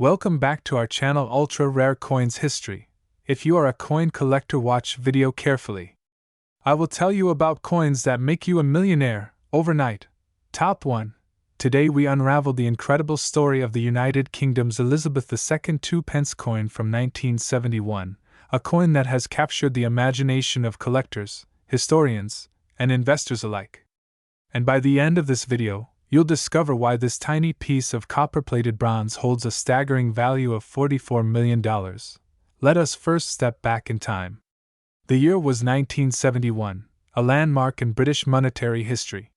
Welcome back to our channel Ultra Rare Coins History. If you are a coin collector, watch video carefully. I will tell you about coins that make you a millionaire overnight. Top 1. Today we unravel the incredible story of the United Kingdom's Elizabeth II 2p coin from 1971, a coin that has captured the imagination of collectors, historians, and investors alike. And by the end of this video, you'll discover why this tiny piece of copper-plated bronze holds a staggering value of $44 million. Let us first step back in time. The year was 1971, a landmark in British monetary history.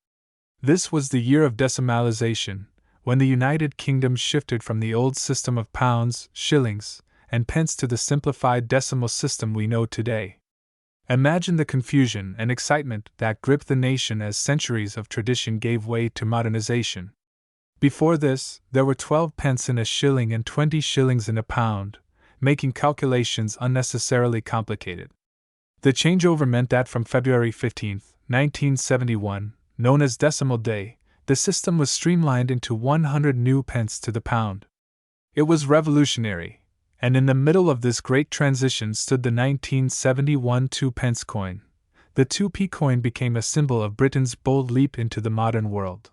This was the year of decimalisation, when the United Kingdom shifted from the old system of pounds, shillings, and pence to the simplified decimal system we know today. Imagine the confusion and excitement that gripped the nation as centuries of tradition gave way to modernization. Before this, there were 12 pence in a shilling and 20 shillings in a pound, making calculations unnecessarily complicated. The changeover meant that from February 15, 1971, known as Decimal Day, the system was streamlined into 100 new pence to the pound. It was revolutionary. And in the middle of this great transition stood the 1971 2p coin. The 2p coin became a symbol of Britain's bold leap into the modern world.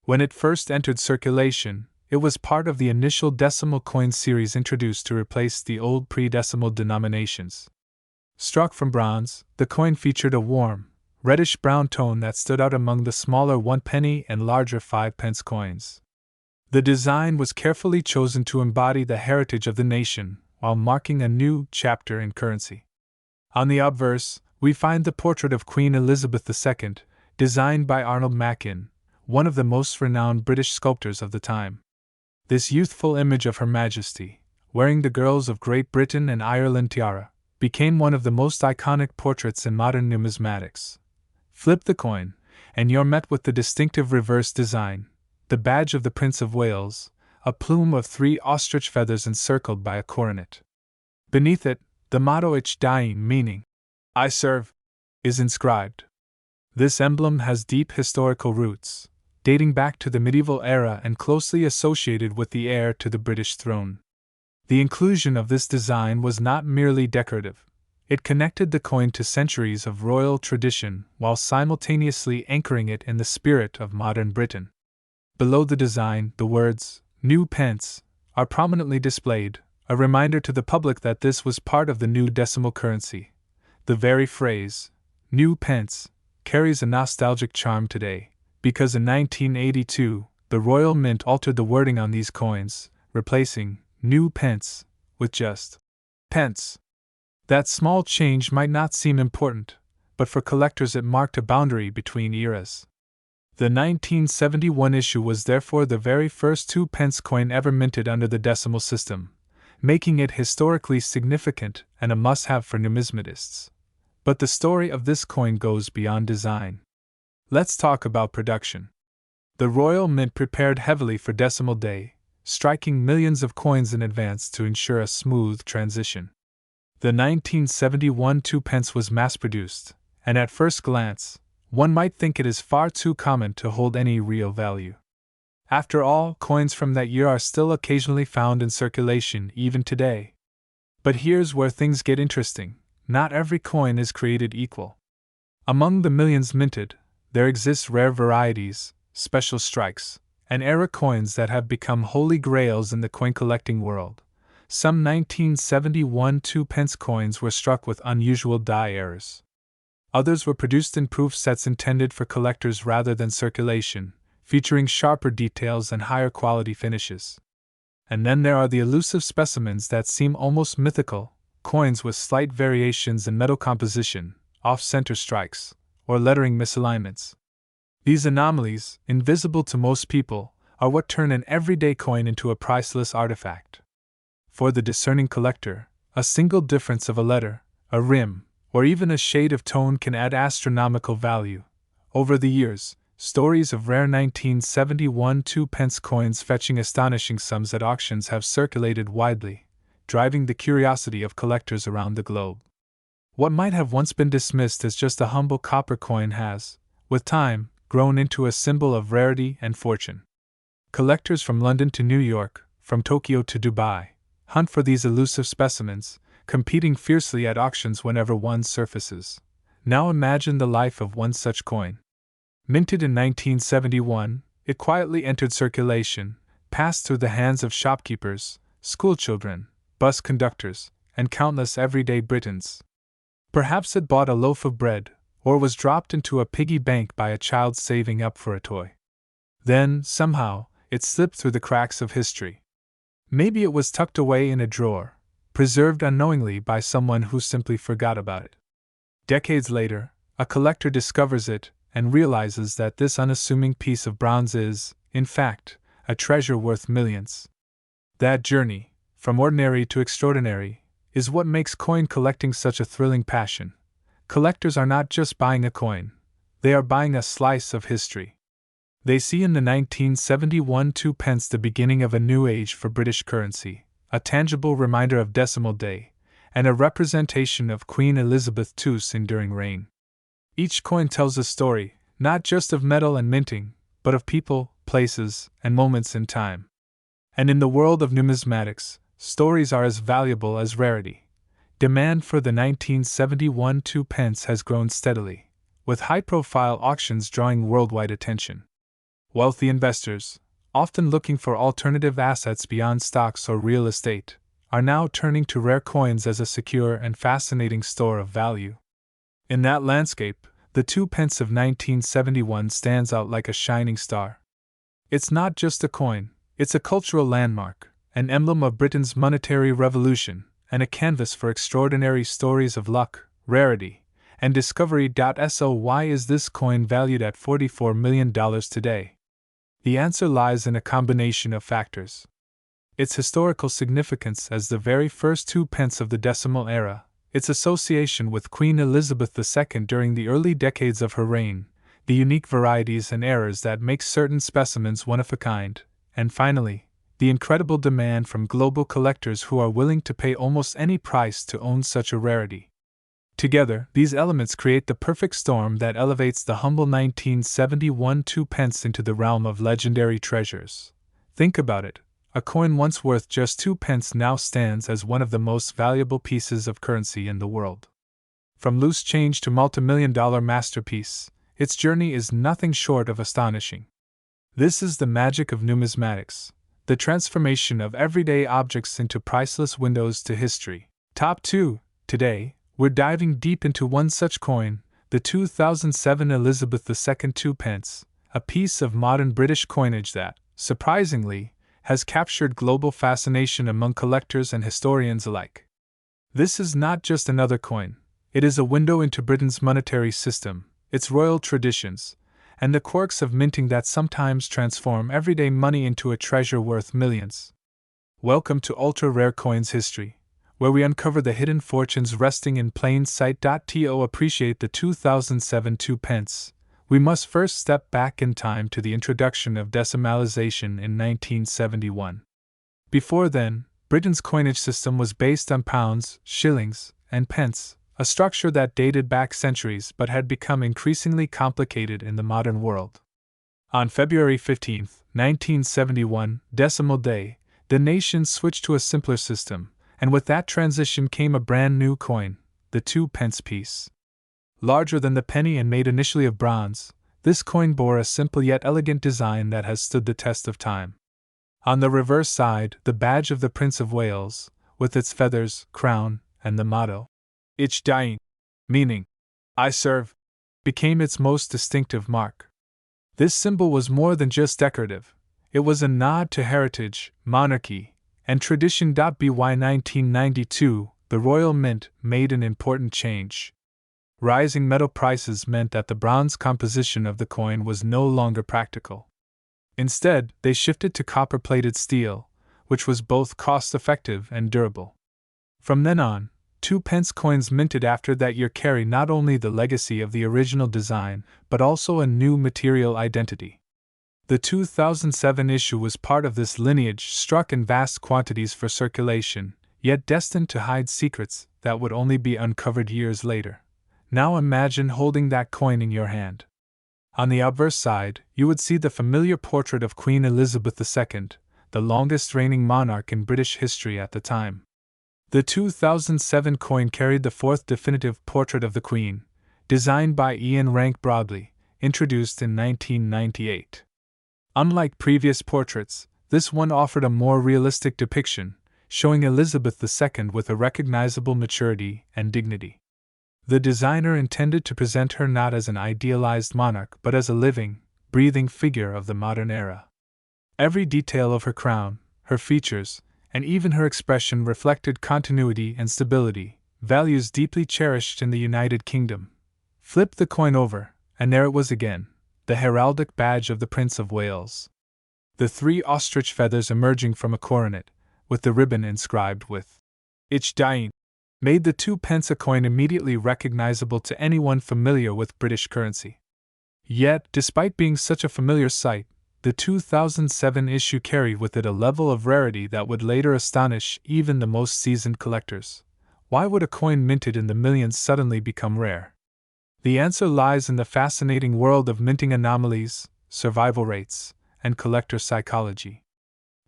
When it first entered circulation, it was part of the initial decimal coin series introduced to replace the old pre-decimal denominations. Struck from bronze, the coin featured a warm, reddish-brown tone that stood out among the smaller 1p and larger 5p coins. The design was carefully chosen to embody the heritage of the nation, while marking a new chapter in currency. On the obverse, we find the portrait of Queen Elizabeth II, designed by Arnold Machin, one of the most renowned British sculptors of the time. This youthful image of Her Majesty, wearing the Girls of Great Britain and Ireland tiara, became one of the most iconic portraits in modern numismatics. Flip the coin, and you're met with the distinctive reverse design, the badge of the Prince of Wales, a plume of 3 ostrich feathers encircled by a coronet. Beneath it, the motto Ich Dien, meaning, I serve, is inscribed. This emblem has deep historical roots, dating back to the medieval era and closely associated with the heir to the British throne. The inclusion of this design was not merely decorative. It connected the coin to centuries of royal tradition while simultaneously anchoring it in the spirit of modern Britain. Below the design, the words, New Pence, are prominently displayed, a reminder to the public that this was part of the new decimal currency. The very phrase, New Pence, carries a nostalgic charm today, because in 1982, the Royal Mint altered the wording on these coins, replacing New Pence with just pence. That small change might not seem important, but for collectors it marked a boundary between eras. The 1971 issue was therefore the very first 2p coin ever minted under the decimal system, making it historically significant and a must-have for numismatists. But the story of this coin goes beyond design. Let's talk about production. The Royal Mint prepared heavily for Decimal Day, striking millions of coins in advance to ensure a smooth transition. The 1971 2p was mass-produced, and at first glance, one might think it is far too common to hold any real value. After all, coins from that year are still occasionally found in circulation even today. But here's where things get interesting. Not every coin is created equal. Among the millions minted, there exist rare varieties, special strikes, and era coins that have become holy grails in the coin collecting world. Some 1971 2p coins were struck with unusual die errors. Others were produced in proof sets intended for collectors rather than circulation, featuring sharper details and higher quality finishes. And then there are the elusive specimens that seem almost mythical, coins with slight variations in metal composition, off-center strikes, or lettering misalignments. These anomalies, invisible to most people, are what turn an everyday coin into a priceless artifact. For the discerning collector, a single difference of a letter, a rim, or even a shade of tone can add astronomical value. Over the years, stories of rare 1971 2p coins fetching astonishing sums at auctions have circulated widely, driving the curiosity of collectors around the globe. What might have once been dismissed as just a humble copper coin has, with time, grown into a symbol of rarity and fortune. Collectors from London to New York, from Tokyo to Dubai, hunt for these elusive specimens, competing fiercely at auctions whenever one surfaces. Now imagine the life of one such coin. Minted in 1971, it quietly entered circulation, passed through the hands of shopkeepers, schoolchildren, bus conductors, and countless everyday Britons. Perhaps it bought a loaf of bread, or was dropped into a piggy bank by a child saving up for a toy. Then, somehow, it slipped through the cracks of history. Maybe it was tucked away in a drawer, preserved unknowingly by someone who simply forgot about it. Decades later, a collector discovers it and realizes that this unassuming piece of bronze is, in fact, a treasure worth millions. That journey, from ordinary to extraordinary, is what makes coin collecting such a thrilling passion. Collectors are not just buying a coin, they are buying a slice of history. They see in the 1971 2 pence the beginning of a new age for British currency, a tangible reminder of decimal day, and a representation of Queen Elizabeth II's enduring reign. Each coin tells a story, not just of metal and minting, but of people, places, and moments in time. And in the world of numismatics, stories are as valuable as rarity. Demand for the 1971 2 pence has grown steadily, with high-profile auctions drawing worldwide attention. Wealthy investors, often looking for alternative assets beyond stocks or real estate, are now turning to rare coins as a secure and fascinating store of value. In that landscape, the 2 pence of 1971 stands out like a shining star. It's not just a coin, it's a cultural landmark, an emblem of Britain's monetary revolution, and a canvas for extraordinary stories of luck, rarity, and discovery. So why is this coin valued at $44 million today? The answer lies in a combination of factors. Its historical significance as the very first 2 pence of the decimal era, its association with Queen Elizabeth II during the early decades of her reign, the unique varieties and errors that make certain specimens one of a kind, and finally, the incredible demand from global collectors who are willing to pay almost any price to own such a rarity. Together, these elements create the perfect storm that elevates the humble 1971 2 pence into the realm of legendary treasures. Think about it. A coin once worth just 2 pence now stands as one of the most valuable pieces of currency in the world. From loose change to multimillion-dollar masterpiece, its journey is nothing short of astonishing. This is the magic of numismatics, the transformation of everyday objects into priceless windows to history. Top 2. Today, we're diving deep into one such coin, the 2007 Elizabeth II 2 pence, a piece of modern British coinage that, surprisingly, has captured global fascination among collectors and historians alike. This is not just another coin, it is a window into Britain's monetary system, its royal traditions, and the quirks of minting that sometimes transform everyday money into a treasure worth millions. Welcome to Ultra Rare Coins History, where we uncover the hidden fortunes resting in plain sight. To appreciate the 2007 2 pence, we must first step back in time to the introduction of decimalisation in 1971. Before then, Britain's coinage system was based on pounds, shillings, and pence, a structure that dated back centuries but had become increasingly complicated in the modern world. On February 15, 1971, Decimal Day, the nation switched to a simpler system, and with that transition came a brand new coin, the 2 pence piece. Larger than the penny and made initially of bronze, this coin bore a simple yet elegant design that has stood the test of time. On the reverse side, the badge of the Prince of Wales, with its feathers, crown, and the motto, Ich dien, meaning, I serve, became its most distinctive mark. This symbol was more than just decorative, it was a nod to heritage, monarchy, and tradition. By 1992, the Royal Mint made an important change. Rising metal prices meant that the bronze composition of the coin was no longer practical. Instead, they shifted to copper-plated steel, which was both cost-effective and durable. From then on, 2 pence coins minted after that year carry not only the legacy of the original design, but also a new material identity. The 2007 issue was part of this lineage, struck in vast quantities for circulation, yet destined to hide secrets that would only be uncovered years later. Now imagine holding that coin in your hand. On the obverse side, you would see the familiar portrait of Queen Elizabeth II, the longest reigning monarch in British history at the time. The 2007 coin carried the fourth definitive portrait of the Queen, designed by Ian Rank Broadley, introduced in 1998. Unlike previous portraits, this one offered a more realistic depiction, showing Elizabeth II with a recognizable maturity and dignity. The designer intended to present her not as an idealized monarch but as a living, breathing figure of the modern era. Every detail of her crown, her features, and even her expression reflected continuity and stability, values deeply cherished in the United Kingdom. Flip the coin over, and there it was again, the heraldic badge of the Prince of Wales. The 3 ostrich feathers emerging from a coronet, with the ribbon inscribed with "Ich Dien," made the 2 pence a coin immediately recognizable to anyone familiar with British currency. Yet, despite being such a familiar sight, the 2007 issue carried with it a level of rarity that would later astonish even the most seasoned collectors. Why would a coin minted in the millions suddenly become rare? The answer lies in the fascinating world of minting anomalies, survival rates, and collector psychology.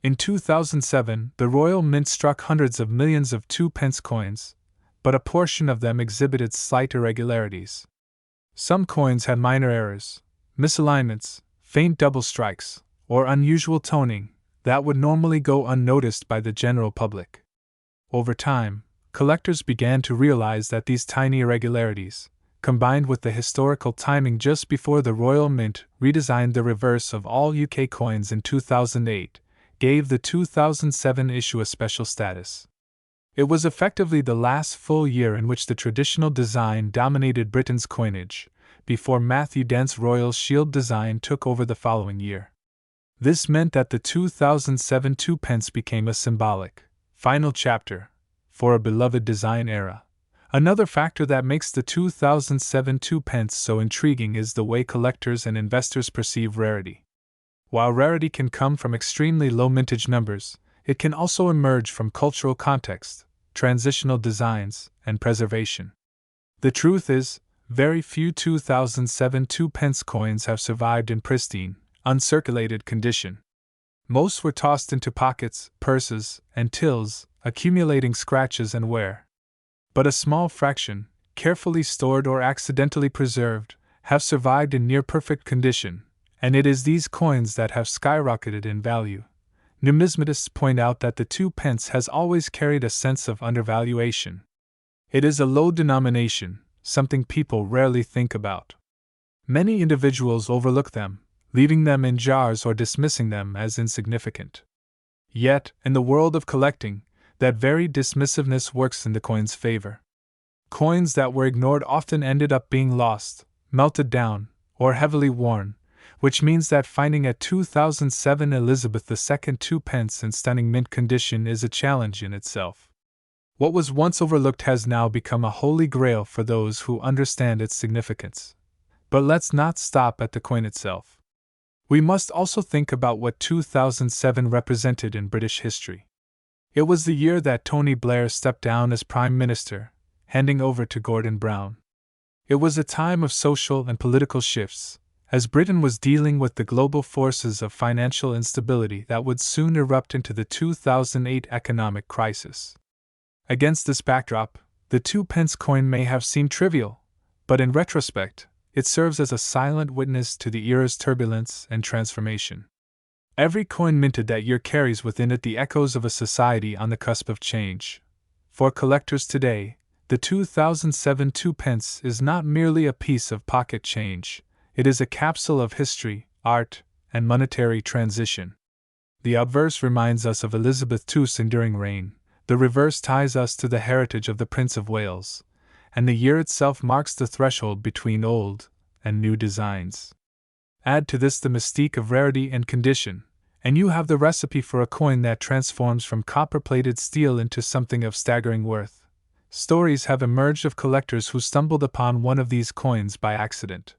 In 2007, the Royal Mint struck hundreds of millions of 2 pence coins, but a portion of them exhibited slight irregularities. Some coins had minor errors, misalignments, faint double strikes, or unusual toning that would normally go unnoticed by the general public. Over time, collectors began to realize that these tiny irregularities, combined with the historical timing just before the Royal Mint redesigned the reverse of all UK coins in 2008, gave the 2007 issue a special status. It was effectively the last full year in which the traditional design dominated Britain's coinage, before Matthew Dent's Royal Shield design took over the following year. This meant that the 2007 2 pence became a symbolic, final chapter for a beloved design era. Another factor that makes the 2007 2 pence so intriguing is the way collectors and investors perceive rarity. While rarity can come from extremely low mintage numbers, it can also emerge from cultural context, transitional designs, and preservation. The truth is, very few 2007 2 pence coins have survived in pristine, uncirculated condition. Most were tossed into pockets, purses, and tills, accumulating scratches and wear. But a small fraction, carefully stored or accidentally preserved, have survived in near-perfect condition, and it is these coins that have skyrocketed in value. Numismatics point out that the 2 pence has always carried a sense of undervaluation. It is a low denomination, something people rarely think about. Many individuals overlook them, leaving them in jars or dismissing them as insignificant. Yet, in the world of collecting, that very dismissiveness works in the coin's favor. Coins that were ignored often ended up being lost, melted down, or heavily worn, which means that finding a 2007 Elizabeth II 2 pence in stunning mint condition is a challenge in itself. What was once overlooked has now become a holy grail for those who understand its significance. But let's not stop at the coin itself. We must also think about what 2007 represented in British history. It was the year that Tony Blair stepped down as Prime Minister, handing over to Gordon Brown. It was a time of social and political shifts, as Britain was dealing with the global forces of financial instability that would soon erupt into the 2008 economic crisis. Against this backdrop, the 2 pence coin may have seemed trivial, but in retrospect, it serves as a silent witness to the era's turbulence and transformation. Every coin minted that year carries within it the echoes of a society on the cusp of change. For collectors today, the 2007 2 pence is not merely a piece of pocket change, it is a capsule of history, art, and monetary transition. The obverse reminds us of Elizabeth II's enduring reign, the reverse ties us to the heritage of the Prince of Wales, and the year itself marks the threshold between old and new designs. Add to this the mystique of rarity and condition, and you have the recipe for a coin that transforms from copper-plated steel into something of staggering worth. Stories have emerged of collectors who stumbled upon one of these coins by accident.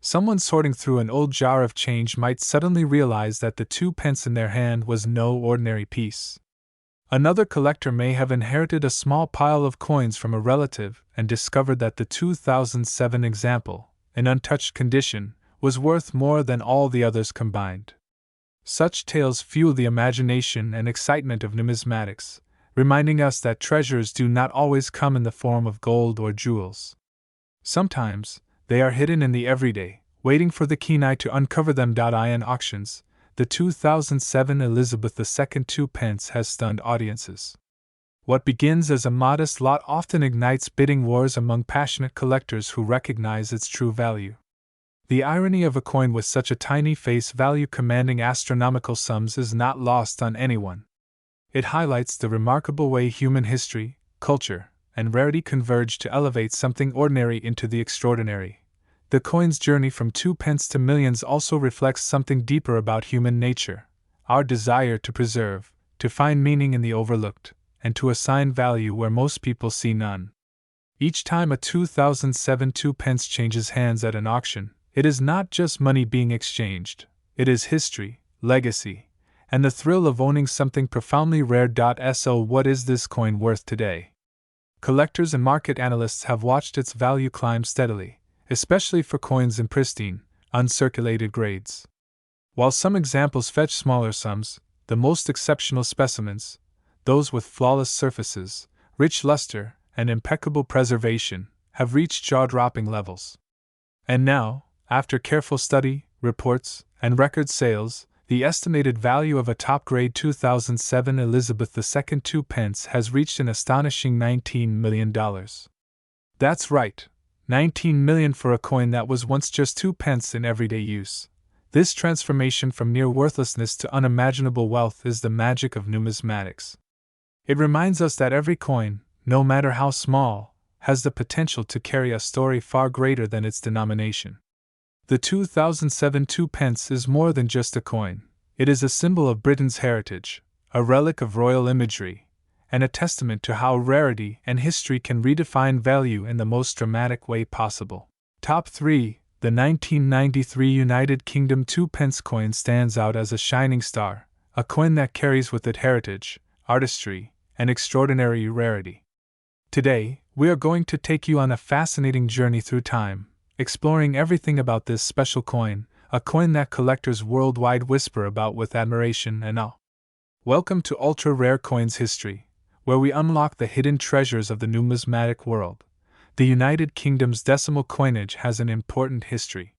Someone sorting through an old jar of change might suddenly realize that the 2 pence in their hand was no ordinary piece. Another collector may have inherited a small pile of coins from a relative and discovered that the 2007 example, in untouched condition, was worth more than all the others combined. Such tales fuel the imagination and excitement of numismatics, reminding us that treasures do not always come in the form of gold or jewels. Sometimes, they are hidden in the everyday, waiting for the keen eye to uncover them. In auctions, the 2007 Elizabeth II 2 pence has stunned audiences. What begins as a modest lot often ignites bidding wars among passionate collectors who recognize its true value. The irony of a coin with such a tiny face value commanding astronomical sums is not lost on anyone. It highlights the remarkable way human history, culture, and rarity converge to elevate something ordinary into the extraordinary. The coin's journey from 2 pence to millions also reflects something deeper about human nature, our desire to preserve, to find meaning in the overlooked, and to assign value where most people see none. Each time a 2007 2 pence changes hands at an auction, it is not just money being exchanged, it is history, legacy, and the thrill of owning something profoundly rare. So, what is this coin worth today? Collectors and market analysts have watched its value climb steadily, especially for coins in pristine, uncirculated grades. While some examples fetch smaller sums, the most exceptional specimens, those with flawless surfaces, rich luster, and impeccable preservation, have reached jaw-dropping levels. And now, after careful study, reports, and record sales, the estimated value of a top-grade 2007 Elizabeth II 2 pence has reached an astonishing $19 million. That's right, $19 million for a coin that was once just 2 pence in everyday use. This transformation from near worthlessness to unimaginable wealth is the magic of numismatics. It reminds us that every coin, no matter how small, has the potential to carry a story far greater than its denomination. The 2007 2 pence is more than just a coin. It is a symbol of Britain's heritage, a relic of royal imagery, and a testament to how rarity and history can redefine value in the most dramatic way possible. Top 3. The 1993 United Kingdom 2 pence coin stands out as a shining star, a coin that carries with it heritage, artistry, and extraordinary rarity. Today, we are going to take you on a fascinating journey through time, exploring everything about this special coin, a coin that collectors worldwide whisper about with admiration and awe. Welcome to Ultra Rare Coins History, where we unlock the hidden treasures of the numismatic world. The United Kingdom's decimal coinage has an important history.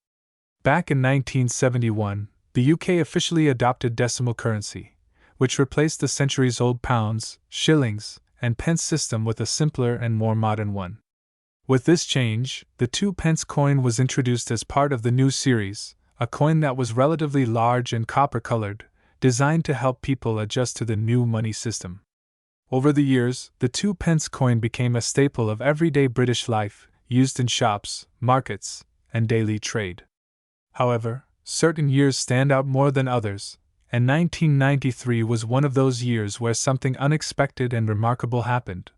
Back in 1971, the UK officially adopted decimal currency, which replaced the centuries-old pounds, shillings, and pence system with a simpler and more modern one. With this change, the 2 pence coin was introduced as part of the new series, a coin that was relatively large and copper-colored, designed to help people adjust to the new money system. Over the years, the 2 pence coin became a staple of everyday British life, used in shops, markets, and daily trade. However, certain years stand out more than others, and 1993 was one of those years where something unexpected and remarkable happened.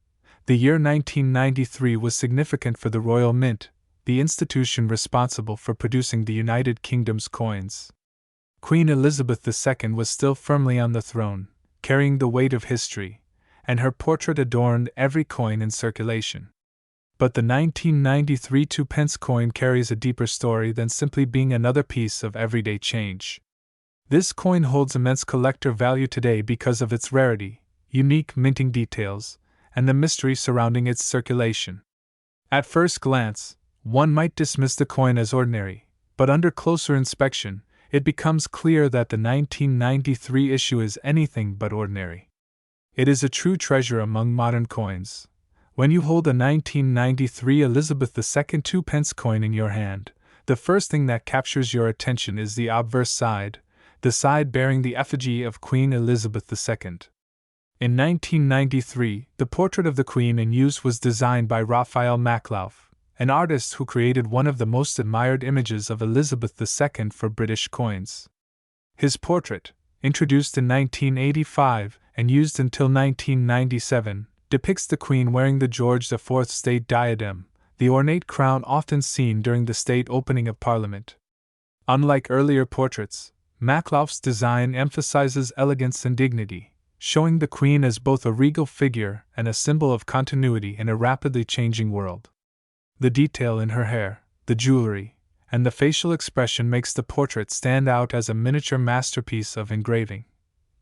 The year 1993 was significant for the Royal Mint, the institution responsible for producing the United Kingdom's coins. Queen Elizabeth II was still firmly on the throne, carrying the weight of history, and her portrait adorned every coin in circulation. But the 1993 2 pence coin carries a deeper story than simply being another piece of everyday change. This coin holds immense collector value today because of its rarity, unique minting details, and the mystery surrounding its circulation. At first glance, one might dismiss the coin as ordinary, but under closer inspection, it becomes clear that the 1993 issue is anything but ordinary. It is a true treasure among modern coins. When you hold a 1993 Elizabeth II 2 pence coin in your hand, the first thing that captures your attention is the obverse side, the side bearing the effigy of Queen Elizabeth II. In 1993, the portrait of the Queen in use was designed by Raphael Maklauf, an artist who created one of the most admired images of Elizabeth II for British coins. His portrait, introduced in 1985 and used until 1997, depicts the Queen wearing the George IV state diadem, the ornate crown often seen during the state opening of Parliament. Unlike earlier portraits, Maklauf's design emphasizes elegance and dignity, showing the Queen as both a regal figure and a symbol of continuity in a rapidly changing world. The detail in her hair, the jewelry, and the facial expression makes the portrait stand out as a miniature masterpiece of engraving.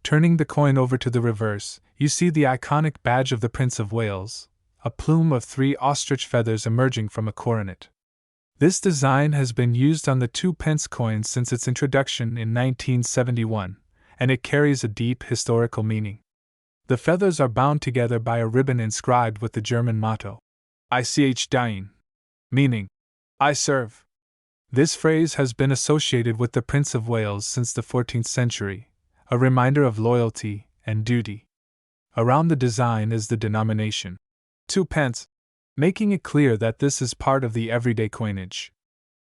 Turning the coin over to the reverse, you see the iconic badge of the Prince of Wales, a plume of 3 ostrich feathers emerging from a coronet. This design has been used on the 2-pence coin since its introduction in 1971, and it carries a deep historical meaning. The feathers are bound together by a ribbon inscribed with the German motto, Ich diene, meaning, I serve. This phrase has been associated with the Prince of Wales since the 14th century, a reminder of loyalty and duty. Around the design is the denomination, 2 pence, making it clear that this is part of the everyday coinage.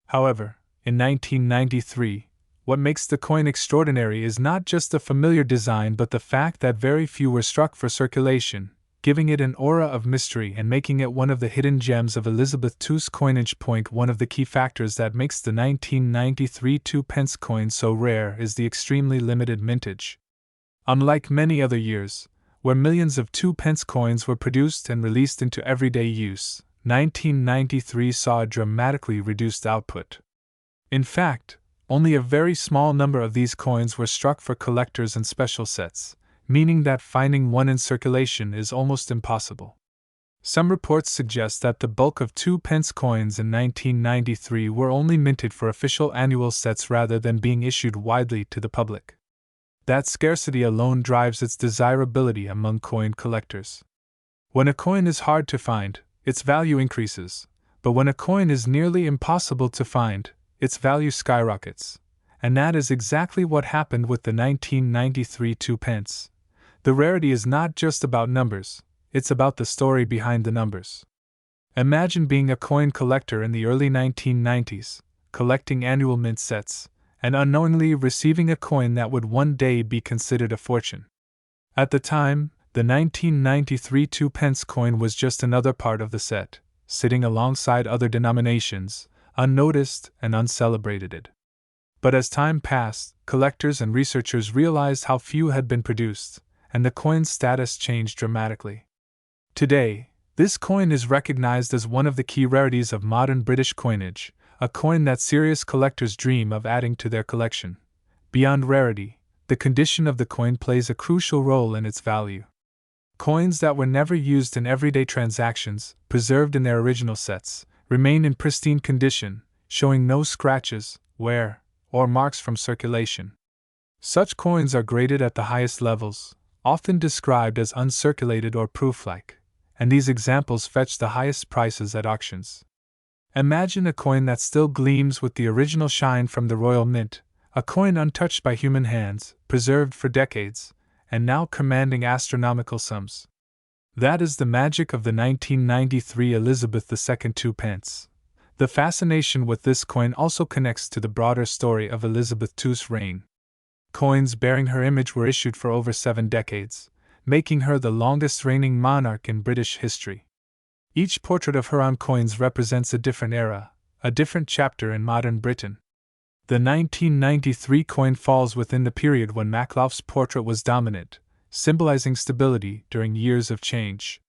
However, in 1993, what makes the coin extraordinary is not just the familiar design but the fact that very few were struck for circulation, giving it an aura of mystery and making it one of the hidden gems of Elizabeth II's coinage. One of the key factors that makes the 1993 2-pence coin so rare is the extremely limited mintage. Unlike many other years, where millions of 2-pence coins were produced and released into everyday use, 1993 saw a dramatically reduced output. In fact, only a very small number of these coins were struck for collectors and special sets, meaning that finding one in circulation is almost impossible. Some reports suggest that the bulk of 2-pence coins in 1993 were only minted for official annual sets rather than being issued widely to the public. That scarcity alone drives its desirability among coin collectors. When a coin is hard to find, its value increases, but when a coin is nearly impossible to find, its value skyrockets. And that is exactly what happened with the 1993 2-pence. The rarity is not just about numbers, it's about the story behind the numbers. Imagine being a coin collector in the early 1990s, collecting annual mint sets, and unknowingly receiving a coin that would one day be considered a fortune. At the time, the 1993 2-pence coin was just another part of the set, sitting alongside other denominations, unnoticed and uncelebrated. But as time passed, collectors and researchers realized how few had been produced, and the coin's status changed dramatically. Today, this coin is recognized as one of the key rarities of modern British coinage, a coin that serious collectors dream of adding to their collection. Beyond rarity, the condition of the coin plays a crucial role in its value. Coins that were never used in everyday transactions, preserved in their original sets, remain in pristine condition, showing no scratches, wear, or marks from circulation. Such coins are graded at the highest levels, often described as uncirculated or proof-like, and these examples fetch the highest prices at auctions. Imagine a coin that still gleams with the original shine from the Royal Mint, a coin untouched by human hands, preserved for decades, and now commanding astronomical sums. That is the magic of the 1993 Elizabeth II 2-pence. The fascination with this coin also connects to the broader story of Elizabeth II's reign. Coins bearing her image were issued for over 7 decades, making her the longest reigning monarch in British history. Each portrait of her on coins represents a different era, a different chapter in modern Britain. The 1993 coin falls within the period when Makhlouf's portrait was dominant, symbolizing stability during years of change.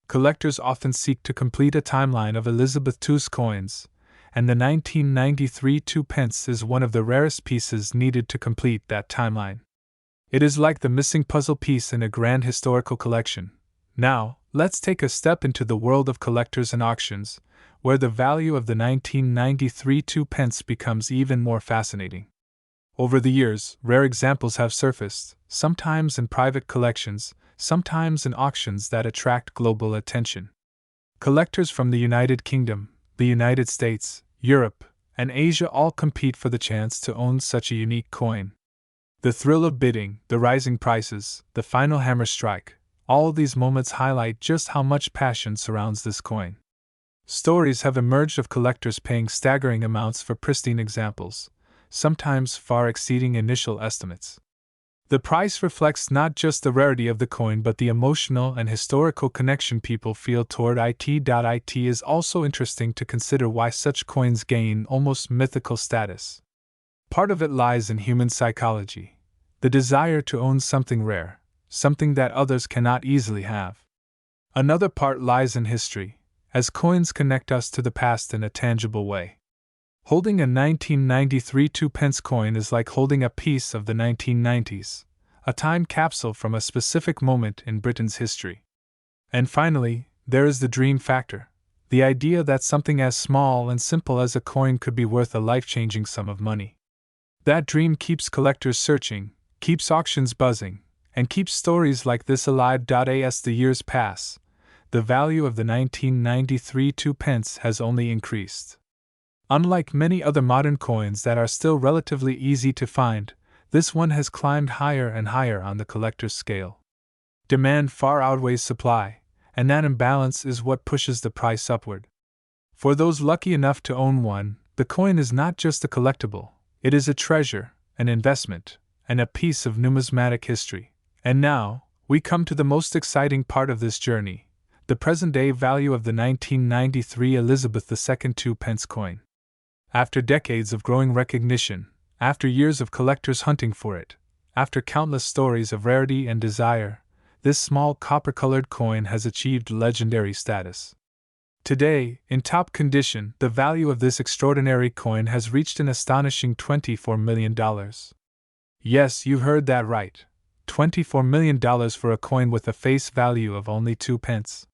Collectors often seek to complete a timeline of Elizabeth II's coins, and the 1993 2-pence is one of the rarest pieces needed to complete that timeline. It is like the missing puzzle piece in a grand historical collection. Now, let's take a step into the world of collectors and auctions, where the value of the 1993 2-pence becomes even more fascinating. Over the years, rare examples have surfaced, sometimes in private collections, sometimes in auctions that attract global attention. Collectors from the United Kingdom, the United States, Europe, and Asia all compete for the chance to own such a unique coin. The thrill of bidding, the rising prices, the final hammer strike, all these moments highlight just how much passion surrounds this coin. Stories have emerged of collectors paying staggering amounts for pristine examples, sometimes far exceeding initial estimates. The price reflects not just the rarity of the coin but the emotional and historical connection people feel toward it. It is also interesting to consider why such coins gain almost mythical status. Part of it lies in human psychology, the desire to own something rare, something that others cannot easily have. Another part lies in history, as coins connect us to the past in a tangible way. Holding a 1993 2-pence coin is like holding a piece of the 1990s, a time capsule from a specific moment in Britain's history. And finally, there is the dream factor, the idea that something as small and simple as a coin could be worth a life-changing sum of money. That dream keeps collectors searching, keeps auctions buzzing, and keeps stories like this alive. As the years pass, the value of the 1993 2-pence has only increased. Unlike many other modern coins that are still relatively easy to find, this one has climbed higher and higher on the collector's scale. Demand far outweighs supply, and that imbalance is what pushes the price upward. For those lucky enough to own one, the coin is not just a collectible, it is a treasure, an investment, and a piece of numismatic history. And now, we come to the most exciting part of this journey, the present-day value of the 1993 Elizabeth II 2-pence coin. After decades of growing recognition, after years of collectors hunting for it, after countless stories of rarity and desire, this small copper-colored coin has achieved legendary status. Today, in top condition, the value of this extraordinary coin has reached an astonishing $24 million. Yes, you heard that right. $24 million for a coin with a face value of only 2 pence.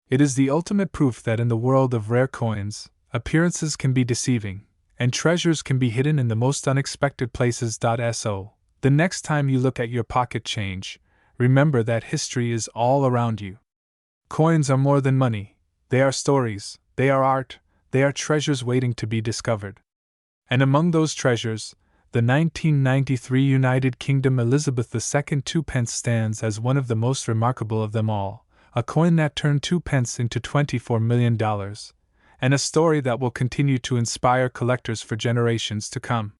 It is the ultimate proof that in the world of rare coins, appearances can be deceiving, and treasures can be hidden in the most unexpected places. So, the next time you look at your pocket change, remember that history is all around you. Coins are more than money, they are stories, they are art, they are treasures waiting to be discovered. And among those treasures, the 1993 United Kingdom Elizabeth II 2-pence stands as one of the most remarkable of them all, a coin that turned 2 pence into $24 million, and a story that will continue to inspire collectors for generations to come.